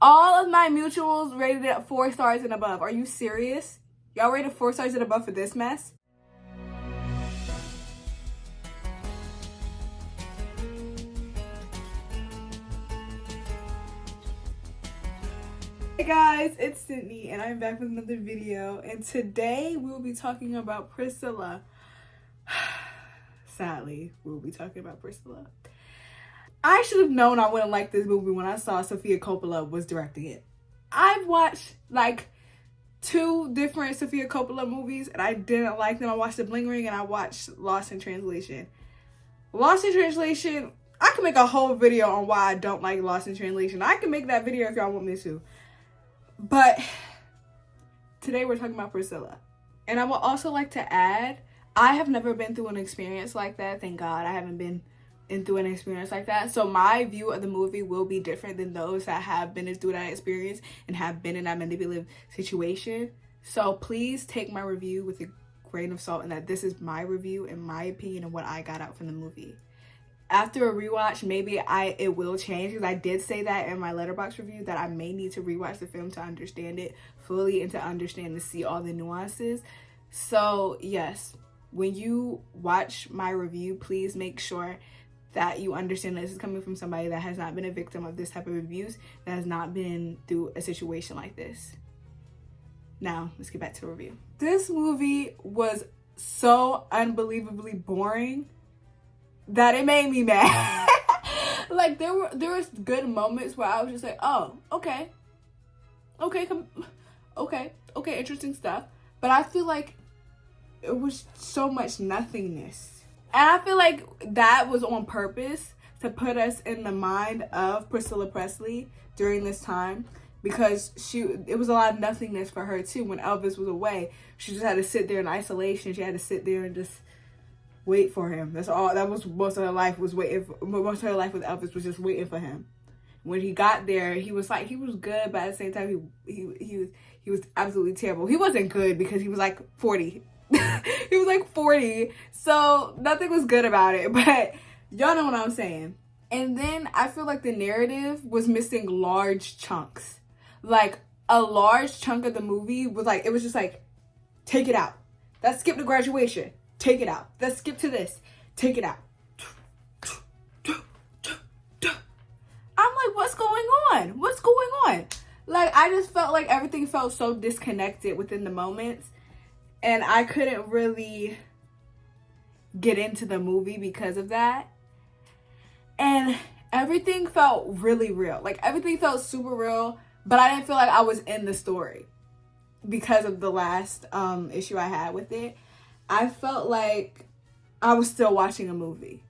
All of my mutuals rated it 4 stars and above. Are you serious? Y'all rated 4 stars and above for this mess? Hey guys, it's Sydney and I'm back with another video, and today we will be talking about Priscilla. Sadly, we will be talking about Priscilla. I should have known I wouldn't like this movie when I saw Sofia Coppola was directing it. I've watched like 2 different Sofia Coppola movies and I didn't like them. I watched The Bling Ring and I watched Lost in Translation. Lost in Translation, I can make a whole video on why I don't like Lost in Translation. I can make that video if y'all want me to. But today we're talking about Priscilla. And I would also like to add, I have never been through an experience like that. Thank God I haven't been through an experience like that. So my view of the movie will be different than those that have been through that experience and have been in that manipulative situation. So please take my review with a grain of salt, and that this is my review and my opinion of what I got out from the movie. After a rewatch, maybe it will change, because I did say that in my Letterboxd review that I may need to rewatch the film to understand it fully and to see all the nuances. So yes, when you watch my review, please make sure that you understand that this is coming from somebody that has not been a victim of this type of abuse, that has not been through a situation like this. Now, let's get back to the review. This movie was so unbelievably boring that it made me mad. Like there was good moments where I was just like, oh, okay, interesting stuff. But I feel like it was so much nothingness, and I feel like that was on purpose to put us in the mind of Priscilla Presley during this time, because it was a lot of nothingness for her too. When Elvis was away, she just had to sit there in isolation. She had to sit there and just wait for him. That's all. That was most of her life, was waiting. Most of her life with Elvis was just waiting for him. When he got there, he was good, but at the same time, he was absolutely terrible. He wasn't good because he was like 40. He was like 40, so nothing was good about it. But y'all know what I'm saying. And then I feel like the narrative was missing large chunks. Like a large chunk of the movie was like, it was just like, take it out. Let's skip the graduation. Take it out. Let's skip to this. Take it out. I'm like, what's going on? What's going on? Like, I just felt like everything felt so disconnected within the moments. And I couldn't really get into the movie because of that. And everything felt really real. Like, everything felt super real. But I didn't feel like I was in the story because of the last issue I had with it. I felt like I was still watching a movie.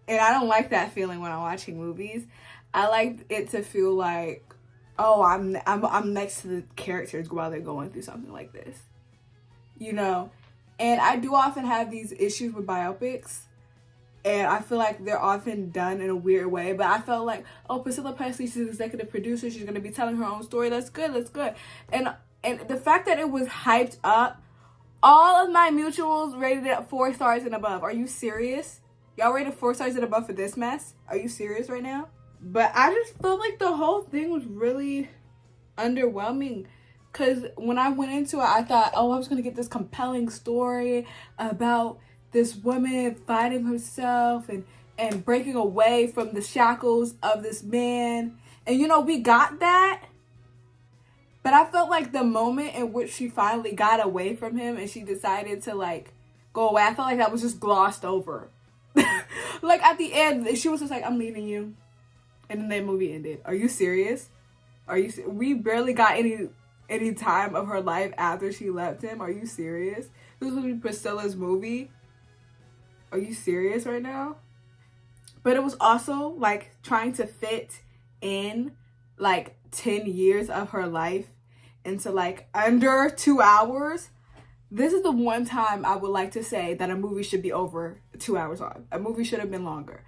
And I don't like that feeling when I'm watching movies. I like it to feel like, oh, I'm next to the characters while they're going through something like this. You know? And I do often have these issues with biopics. And I feel like they're often done in a weird way. But I felt like, oh, Priscilla Presley, she's an executive producer. She's going to be telling her own story. That's good. That's good. And the fact that it was hyped up, all of my mutuals rated it 4 stars and above. Are you serious? Y'all rated 4 stars and above for this mess? Are you serious right now? But I just felt like the whole thing was really underwhelming. Because when I went into it, I thought, oh, I was going to get this compelling story about this woman finding herself and breaking away from the shackles of this man. And, you know, we got that. But I felt like the moment in which she finally got away from him and she decided to, like, go away, I felt like that was just glossed over. Like, at the end, she was just like, I'm leaving you. And then the movie ended. Are you serious? We barely got any time of her life after she left him. Are you serious? This was going to be Priscilla's movie. Are you serious right now? But it was also, like, trying to fit in, like, 10 years of her life into like under 2 hours. This is the one time I would like to say that a movie should be over 2 hours long. A movie should have been longer.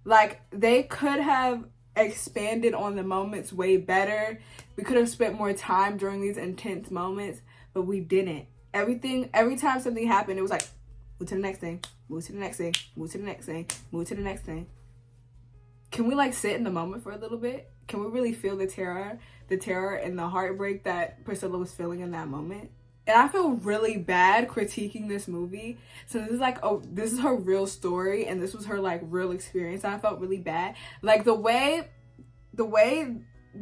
Like, they could have expanded on the moments way better. We could have spent more time during these intense moments, but we didn't. Every time something happened, it was like, move to the next thing, move to the next thing, move to the next thing, move to the next thing. can we like sit in the moment for a little bit? Can we really feel the terror and the heartbreak that Priscilla was feeling in that moment? And I feel really bad critiquing this movie. So this is like, oh, this is her real story and this was her like real experience. I felt really bad. Like the way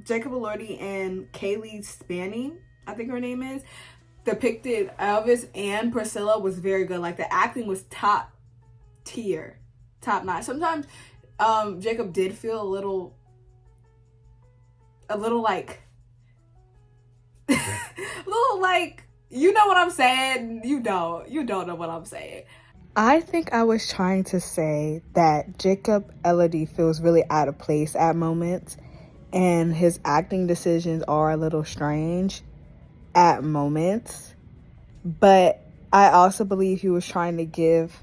Jacob Elordi and Kaylee Spanning, I think her name is, depicted Elvis and Priscilla was very good. Like the acting was top tier, top notch. Sometimes Jacob did feel a little like a little like, you know what I'm saying? You don't know what I'm saying. I think I was trying to say that Jacob Elordi feels really out of place at moments, and his acting decisions are a little strange at moments. But I also believe he was trying to give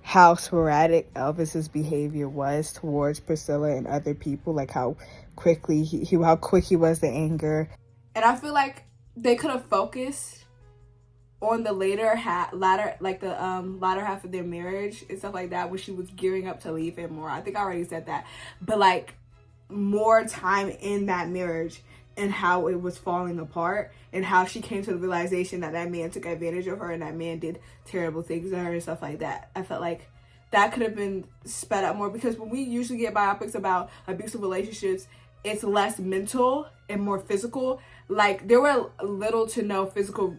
how sporadic Elvis's behavior was towards Priscilla and other people, like how quickly how quick he was to anger. And I feel like they could have focused on the latter half of their marriage and stuff like that, when she was gearing up to leave him more. I think I already said that, but like more time in that marriage and how it was falling apart and how she came to the realization that that man took advantage of her and that man did terrible things to her and stuff like that. I felt like that could have been sped up more, because when we usually get biopics about abusive relationships, it's less mental and more physical. Like there were little to no physical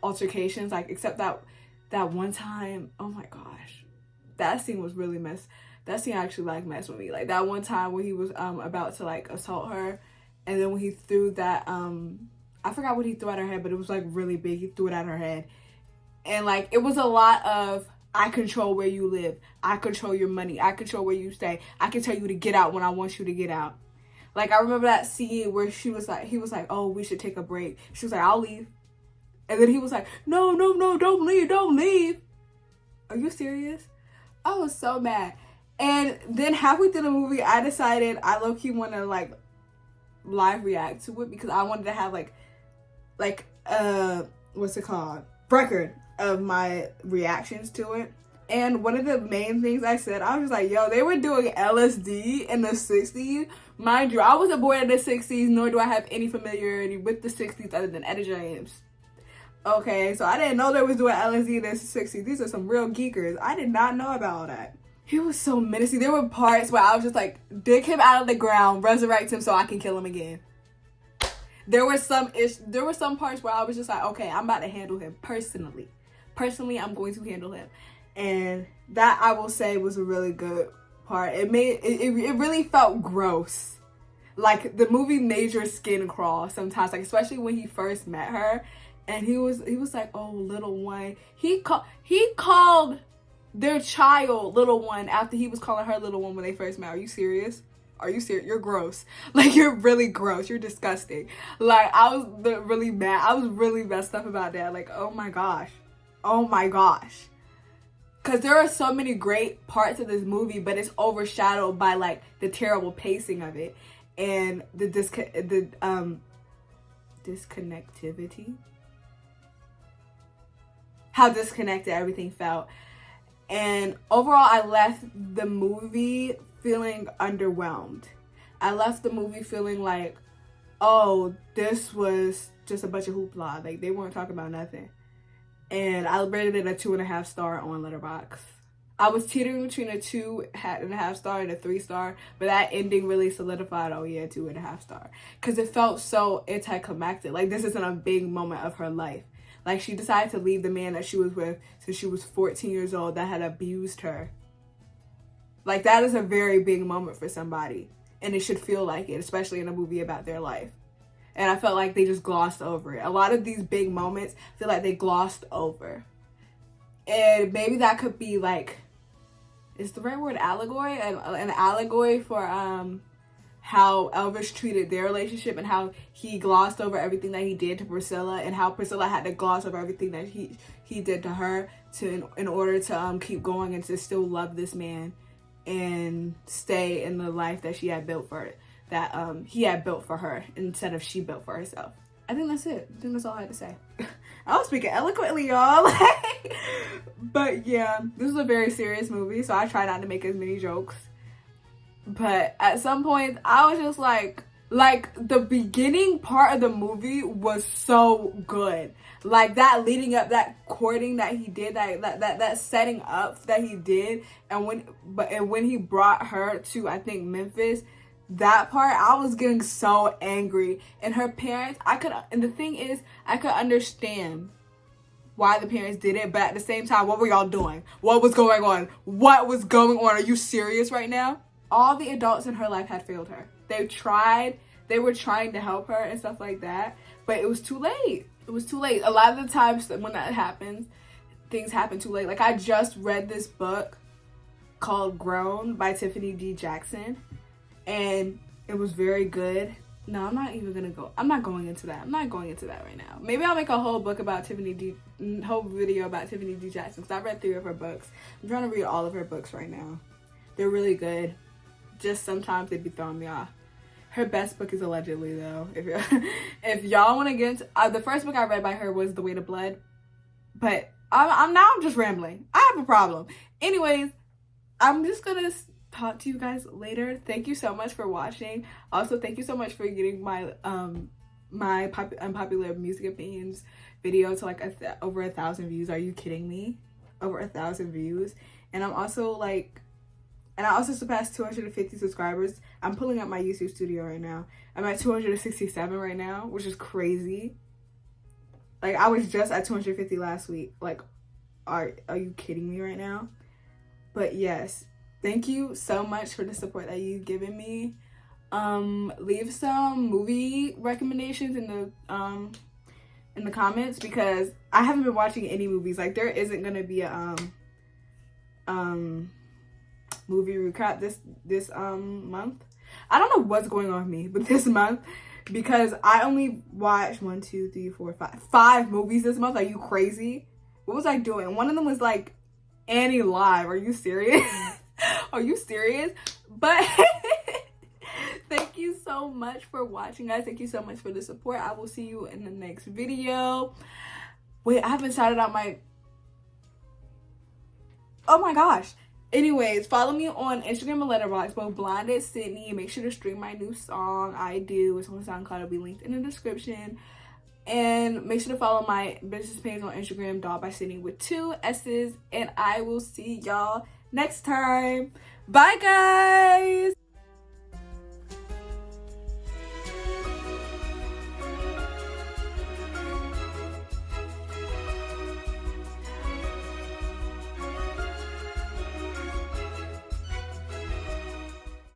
altercations, like except that one time. Oh my gosh, that scene was really that scene actually like messed with me. Like that one time when he was about to like assault her, and then when he threw that I forgot what he threw at her head, but it was like really big. He threw it at her head, and like it was a lot of, I control where you live, I control your money, I control where you stay, I can tell you to get out when I want you to get out. Like, I remember that scene where he was like, oh, we should take a break. She was like, I'll leave. And then he was like, no, don't leave. Are you serious? I was so mad. And then halfway through the movie, I decided I low-key want to, like, live react to it, because I wanted to have, what's it called? Record of my reactions to it. And one of the main things I said, I was just like, yo, they were doing LSD in the 60s. Mind you, I wasn't born in the 60s, nor do I have any familiarity with the 60s other than Etta James. Okay, so I didn't know they was doing LSD in the 60s. These are some real geekers. I did not know about all that. He was so menacing. There were parts where I was just like, dig him out of the ground, resurrect him so I can kill him again. There were some parts where I was just like, okay, I'm about to handle him personally. Personally, I'm going to handle him. And that, I will say, was a really good part. It really felt gross. Like the movie made your skin crawl sometimes, like especially when he first met her, and he was like, oh, little one. He called their child little one after he was calling her little one when they first met. Are you serious? Are you serious? You're gross. Like, you're really gross. You're disgusting. Like, I was really mad. I was really messed up about that. Like, oh my gosh. Because there are so many great parts of this movie, but it's overshadowed by, like, the terrible pacing of it and the disconnectivity. How disconnected everything felt. And overall, I left the movie feeling underwhelmed. I left the movie feeling like, oh, this was just a bunch of hoopla. Like, they weren't talking about nothing. And I rated it a 2.5 star on Letterboxd. I was teetering between a 2.5 star and a 3 star, but that ending really solidified, oh yeah, 2.5 star. Because it felt so anticlimactic. Like, this isn't a big moment of her life. Like, she decided to leave the man that she was with since she was 14 years old that had abused her. Like, that is a very big moment for somebody. And it should feel like it, especially in a movie about their life. And I felt like they just glossed over it. A lot of these big moments feel like they glossed over. And maybe that could be like, is the right word allegory? An allegory for how Elvis treated their relationship and how he glossed over everything that he did to Priscilla, and how Priscilla had to gloss over everything that he did to her in order to keep going and to still love this man and stay in the life that she had built for it. That he had built for her instead of she built for herself. I think that's it. I think that's all I had to say. I was speaking eloquently, y'all. But yeah, this is a very serious movie, so I try not to make as many jokes. But at some point, I was just like the beginning part of the movie was so good. Like that leading up, that courting that he did, that setting up that he did, and when he brought her to, I think, Memphis, that part, I was getting so angry. And her parents, and the thing is, I could understand why the parents did it, but at the same time, what were y'all doing? What was going on? What was going on? Are you serious right now? All the adults in her life had failed her. They were trying to help her and stuff like that, but it was too late. It was too late. A lot of the times when that happens, things happen too late. Like, I just read this book called Grown by Tiffany D. Jackson, and it was very good. No, I'm not going into that. I'm not going into that right now. Maybe I'll make a whole video about Tiffany D. Jackson, because I've read 3 of her books. I'm trying to read all of her books right now. They're really good. Just sometimes they be throwing me off. Her best book is Allegedly, though. If y'all want to get into, the first book I read by her was The Weight of Blood. But I'm just rambling. I have a problem. Anyways, I'm just gonna talk to you guys later. Thank you so much for watching. Also, thank you so much for getting my unpopular music opinions video to like over 1,000 views. Are you kidding me? Over 1,000 views. And I also surpassed 250 subscribers. I'm pulling up my YouTube studio right now. I'm at 267 right now, which is crazy. Like, I was just at 250 last week. Like, are you kidding me right now? But yes, thank you so much for the support that you've given me. Leave some movie recommendations in the comments, because I haven't been watching any movies. Like, there isn't gonna be a movie recap this month. I don't know what's going on with me, but this month, because I only watched 5 movies this month. Are you crazy? What was I doing? One of them was like Annie Live. Are you serious? Are you serious? But thank you so much for watching, guys. Thank you so much for the support. I will see you in the next video. Wait, I haven't shouted out my... Oh my gosh. Anyways, follow me on Instagram and Letterboxd, both Blinded Sydney. Make sure to stream my new song, I Do. It's on SoundCloud. It'll be linked in the description. And make sure to follow my business page on Instagram, Doll by Sydney with 2 S's. And I will see y'all next time. Bye, guys!